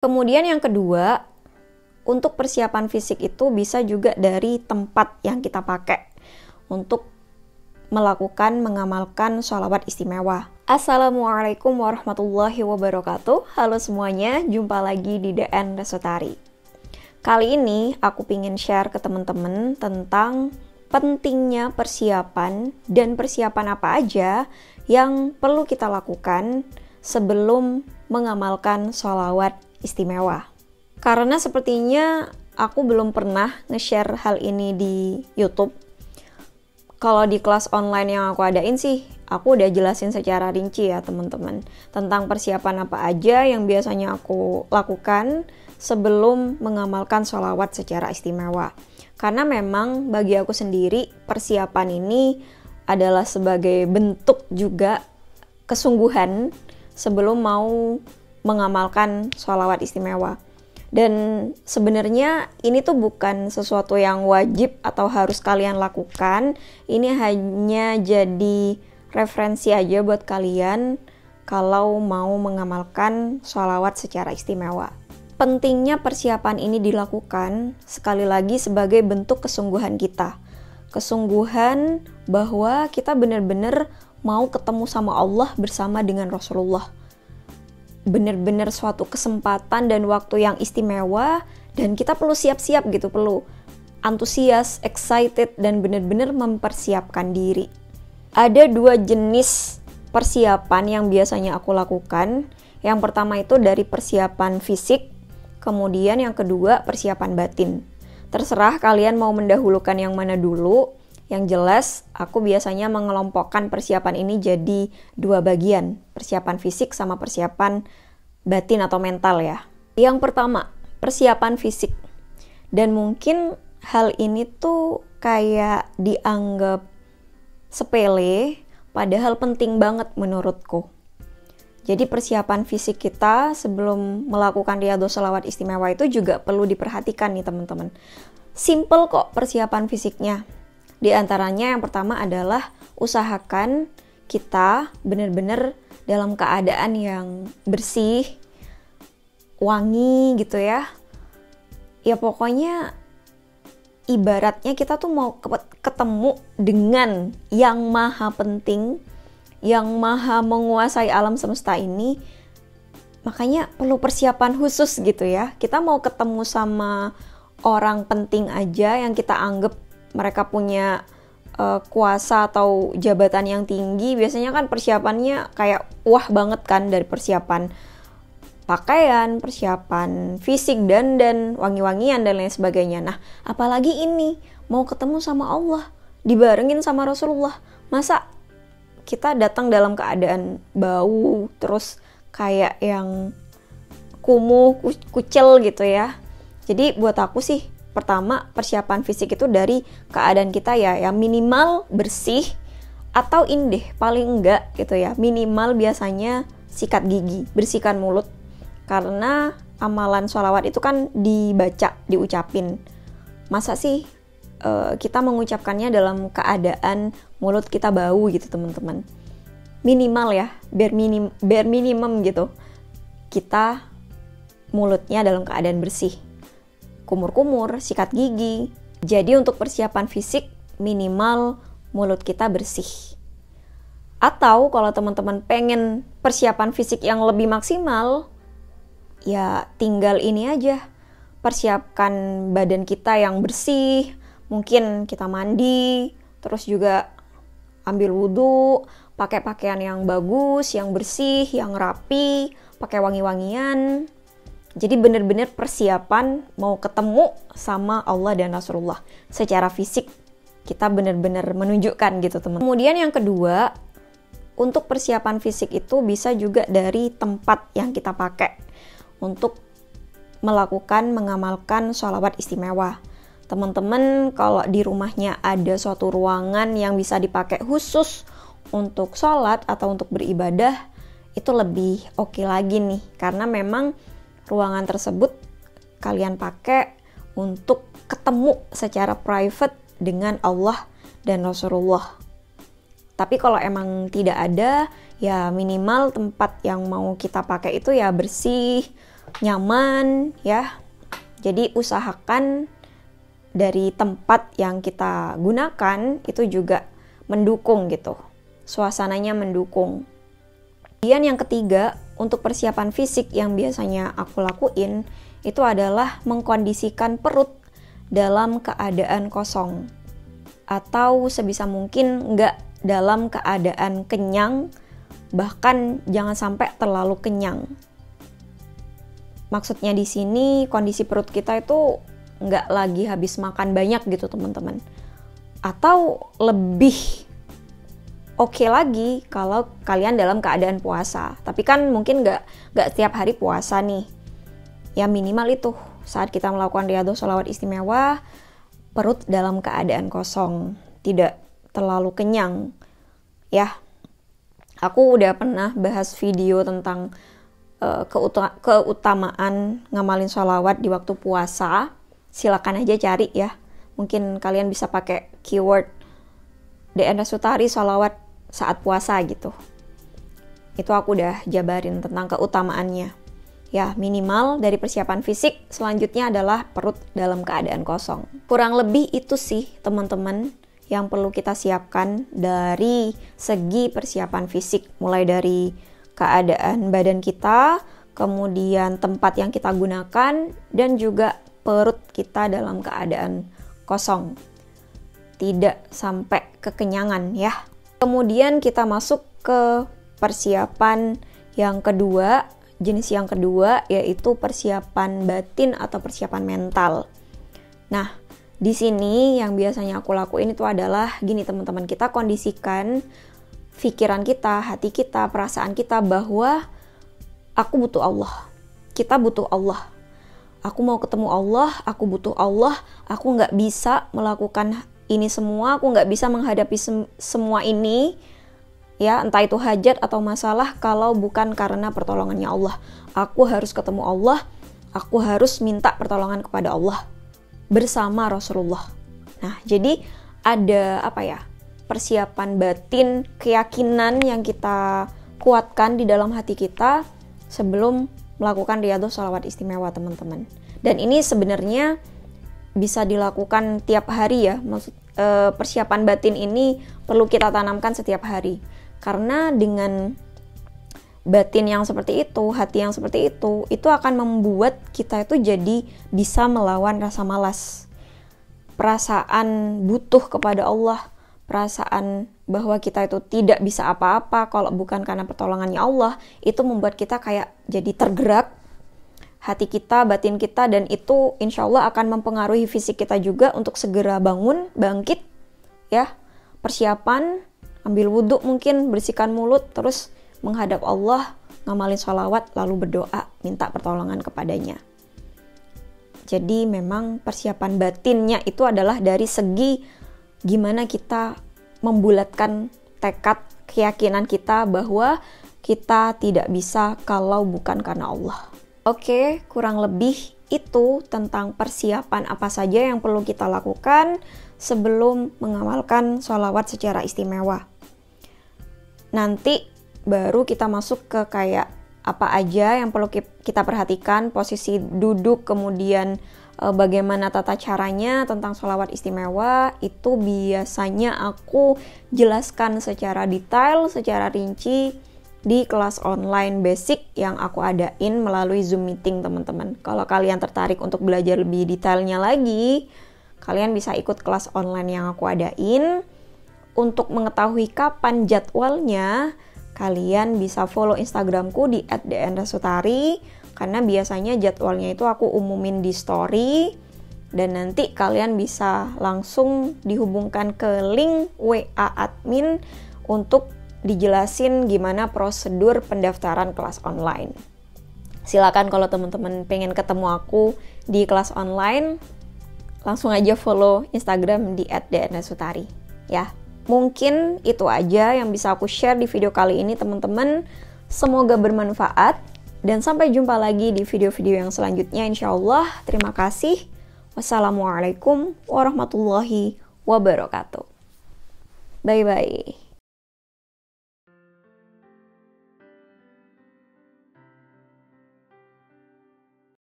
Kemudian yang kedua, untuk persiapan fisik itu bisa juga dari tempat yang kita pakai untuk melakukan, mengamalkan sholawat istimewa. Assalamualaikum warahmatullahi wabarakatuh. Halo semuanya, jumpa lagi di DN Resutari. Kali ini aku pingin share ke teman-teman tentang pentingnya persiapan dan persiapan apa aja yang perlu kita lakukan sebelum mengamalkan sholawat istimewa. Karena sepertinya aku belum pernah nge-share hal ini di YouTube. Kalau di kelas online yang aku adain sih, aku udah jelasin secara rinci ya teman-teman, tentang persiapan apa aja yang biasanya aku lakukan sebelum mengamalkan sholawat secara istimewa. Karena memang bagi aku sendiri, persiapan ini adalah sebagai bentuk juga kesungguhan sebelum mau mengamalkan sholawat istimewa. Dan sebenarnya ini tuh bukan sesuatu yang wajib atau harus kalian lakukan. Ini hanya jadi referensi aja buat kalian kalau mau mengamalkan sholawat secara istimewa. Pentingnya persiapan ini dilakukan sekali lagi sebagai bentuk kesungguhan kita. Kesungguhan bahwa kita benar-benar mau ketemu sama Allah bersama dengan Rasulullah. Benar-benar suatu kesempatan dan waktu yang istimewa, dan kita perlu siap-siap gitu, perlu antusias, excited, dan benar-benar mempersiapkan diri. Ada dua jenis persiapan yang biasanya aku lakukan. Yang pertama itu dari persiapan fisik, kemudian yang kedua persiapan batin. Terserah kalian mau mendahulukan yang mana dulu. Yang jelas, aku biasanya mengelompokkan persiapan ini jadi dua bagian, persiapan fisik sama persiapan batin atau mental ya. Yang pertama, persiapan fisik. Dan mungkin hal ini tuh kayak dianggap sepele, padahal penting banget menurutku. Jadi persiapan fisik kita sebelum melakukan riyadhos sholawat istimewa itu juga perlu diperhatikan nih teman-teman. Simple kok persiapan fisiknya. Di antaranya yang pertama adalah usahakan kita benar-benar dalam keadaan yang bersih, wangi gitu ya. Ya pokoknya ibaratnya kita tuh mau ketemu dengan yang maha penting, yang maha menguasai alam semesta ini. Makanya perlu persiapan khusus gitu ya. Kita mau ketemu sama orang penting aja yang kita anggap mereka punya kuasa atau jabatan yang tinggi, biasanya kan persiapannya kayak wah banget kan, dari persiapan pakaian, persiapan fisik, dan wangi-wangian dan lain sebagainya. Nah, apalagi ini mau ketemu sama Allah, dibarengin sama Rasulullah. Masa kita datang dalam keadaan bau, terus kayak yang kumuh, kucel gitu ya. Jadi buat aku sih, pertama, persiapan fisik itu dari keadaan kita ya, yang minimal bersih atau indih, paling enggak gitu ya. Minimal biasanya sikat gigi, bersihkan mulut. Karena amalan sholawat itu kan dibaca, diucapin. Masa sih kita mengucapkannya dalam keadaan mulut kita bau gitu teman-teman. Minimal ya, bare minimum gitu. Kita mulutnya dalam keadaan bersih. Kumur-kumur, sikat gigi. Jadi untuk persiapan fisik minimal mulut kita bersih. Atau kalau teman-teman pengen persiapan fisik yang lebih maksimal, ya tinggal ini aja. Persiapkan badan kita yang bersih. Mungkin kita mandi, terus juga ambil wudhu, pakai pakaian yang bagus, yang bersih, yang rapi, pakai wangi-wangian. Jadi benar-benar persiapan mau ketemu sama Allah dan Rasulullah. Secara fisik kita benar-benar menunjukkan gitu teman. Kemudian yang kedua, untuk persiapan fisik itu bisa juga dari tempat yang kita pakai untuk melakukan, mengamalkan sholawat istimewa. Teman-teman kalau di rumahnya ada suatu ruangan yang bisa dipakai khusus untuk sholat atau untuk beribadah, itu lebih oke lagi nih. Karena memang ruangan tersebut kalian pakai untuk ketemu secara private dengan Allah dan Rasulullah. Tapi kalau emang tidak ada, ya minimal tempat yang mau kita pakai itu ya bersih, nyaman ya. Jadi usahakan dari tempat yang kita gunakan itu juga mendukung gitu, suasananya mendukung. Kemudian yang ketiga, untuk persiapan fisik yang biasanya aku lakuin itu adalah mengkondisikan perut dalam keadaan kosong atau sebisa mungkin nggak dalam keadaan kenyang, bahkan jangan sampai terlalu kenyang. Maksudnya di sini kondisi perut kita itu nggak lagi habis makan banyak gitu teman-teman, atau lebih oke lagi kalau kalian dalam keadaan puasa. Tapi kan mungkin nggak setiap hari puasa nih. Ya minimal itu saat kita melakukan riyadhah sholawat istimewa, perut dalam keadaan kosong, tidak terlalu kenyang. Ya, aku udah pernah bahas video tentang keutamaan ngamalin sholawat di waktu puasa. Silakan aja cari ya. Mungkin kalian bisa pakai keyword DN Sutari sholawat saat puasa gitu. Itu aku udah jabarin tentang keutamaannya. Ya, minimal dari persiapan fisik, selanjutnya adalah perut dalam keadaan kosong. Kurang lebih itu sih teman-teman yang perlu kita siapkan dari segi persiapan fisik. Mulai dari keadaan badan kita, kemudian tempat yang kita gunakan, dan juga perut kita dalam keadaan kosong. Tidak sampai kekenyangan ya. Kemudian kita masuk ke persiapan yang kedua, jenis yang kedua, yaitu persiapan batin atau persiapan mental. Nah, di sini yang biasanya aku lakuin itu adalah gini teman-teman, kita kondisikan pikiran kita, hati kita, perasaan kita bahwa aku butuh Allah, kita butuh Allah. Aku mau ketemu Allah, aku butuh Allah, aku nggak bisa melakukan ini semua, aku nggak bisa menghadapi semua ini, ya entah itu hajat atau masalah kalau bukan karena pertolongannya Allah. Aku harus ketemu Allah, aku harus minta pertolongan kepada Allah bersama Rasulullah. Nah, jadi ada persiapan batin, keyakinan yang kita kuatkan di dalam hati kita sebelum melakukan riyadhah sholawat istimewa teman-teman. Dan ini sebenarnya bisa dilakukan tiap hari ya. Persiapan batin ini perlu kita tanamkan setiap hari. Karena dengan batin yang seperti itu, hati yang seperti itu akan membuat kita itu jadi bisa melawan rasa malas. Perasaan butuh kepada Allah, perasaan bahwa kita itu tidak bisa apa-apa kalau bukan karena pertolongannya Allah, itu membuat kita kayak jadi tergerak hati kita, batin kita, dan itu insya Allah akan mempengaruhi fisik kita juga untuk segera bangun, bangkit ya. Persiapan, ambil wudhu mungkin, bersihkan mulut, terus menghadap Allah, ngamalin sholawat, lalu berdoa, minta pertolongan kepadanya. Jadi memang persiapan batinnya itu adalah dari segi gimana kita membulatkan tekad, keyakinan kita bahwa kita tidak bisa kalau bukan karena Allah. Oke, kurang lebih itu tentang persiapan apa saja yang perlu kita lakukan sebelum mengamalkan sholawat secara istimewa. Nanti baru kita masuk ke kayak apa aja yang perlu kita perhatikan, posisi duduk, kemudian bagaimana tata caranya tentang sholawat istimewa. Itu biasanya aku jelaskan secara detail, secara rinci di kelas online basic yang aku adain melalui Zoom meeting teman-teman. Kalau kalian tertarik untuk belajar lebih detailnya lagi, kalian bisa ikut kelas online yang aku adain. Untuk mengetahui kapan jadwalnya, kalian bisa follow Instagramku di @dnrasutari, karena biasanya jadwalnya itu aku umumin di story, dan nanti kalian bisa langsung dihubungkan ke link WA admin untuk dijelasin gimana prosedur pendaftaran kelas online. Silakan kalau teman-teman pengen ketemu aku di kelas online, langsung aja follow Instagram di @dnrasutari ya. Mungkin itu aja yang bisa aku share di video kali ini teman-teman. Semoga bermanfaat dan sampai jumpa lagi di video-video yang selanjutnya insyaallah. Terima kasih. Wassalamualaikum warahmatullahi wabarakatuh. Bye-bye.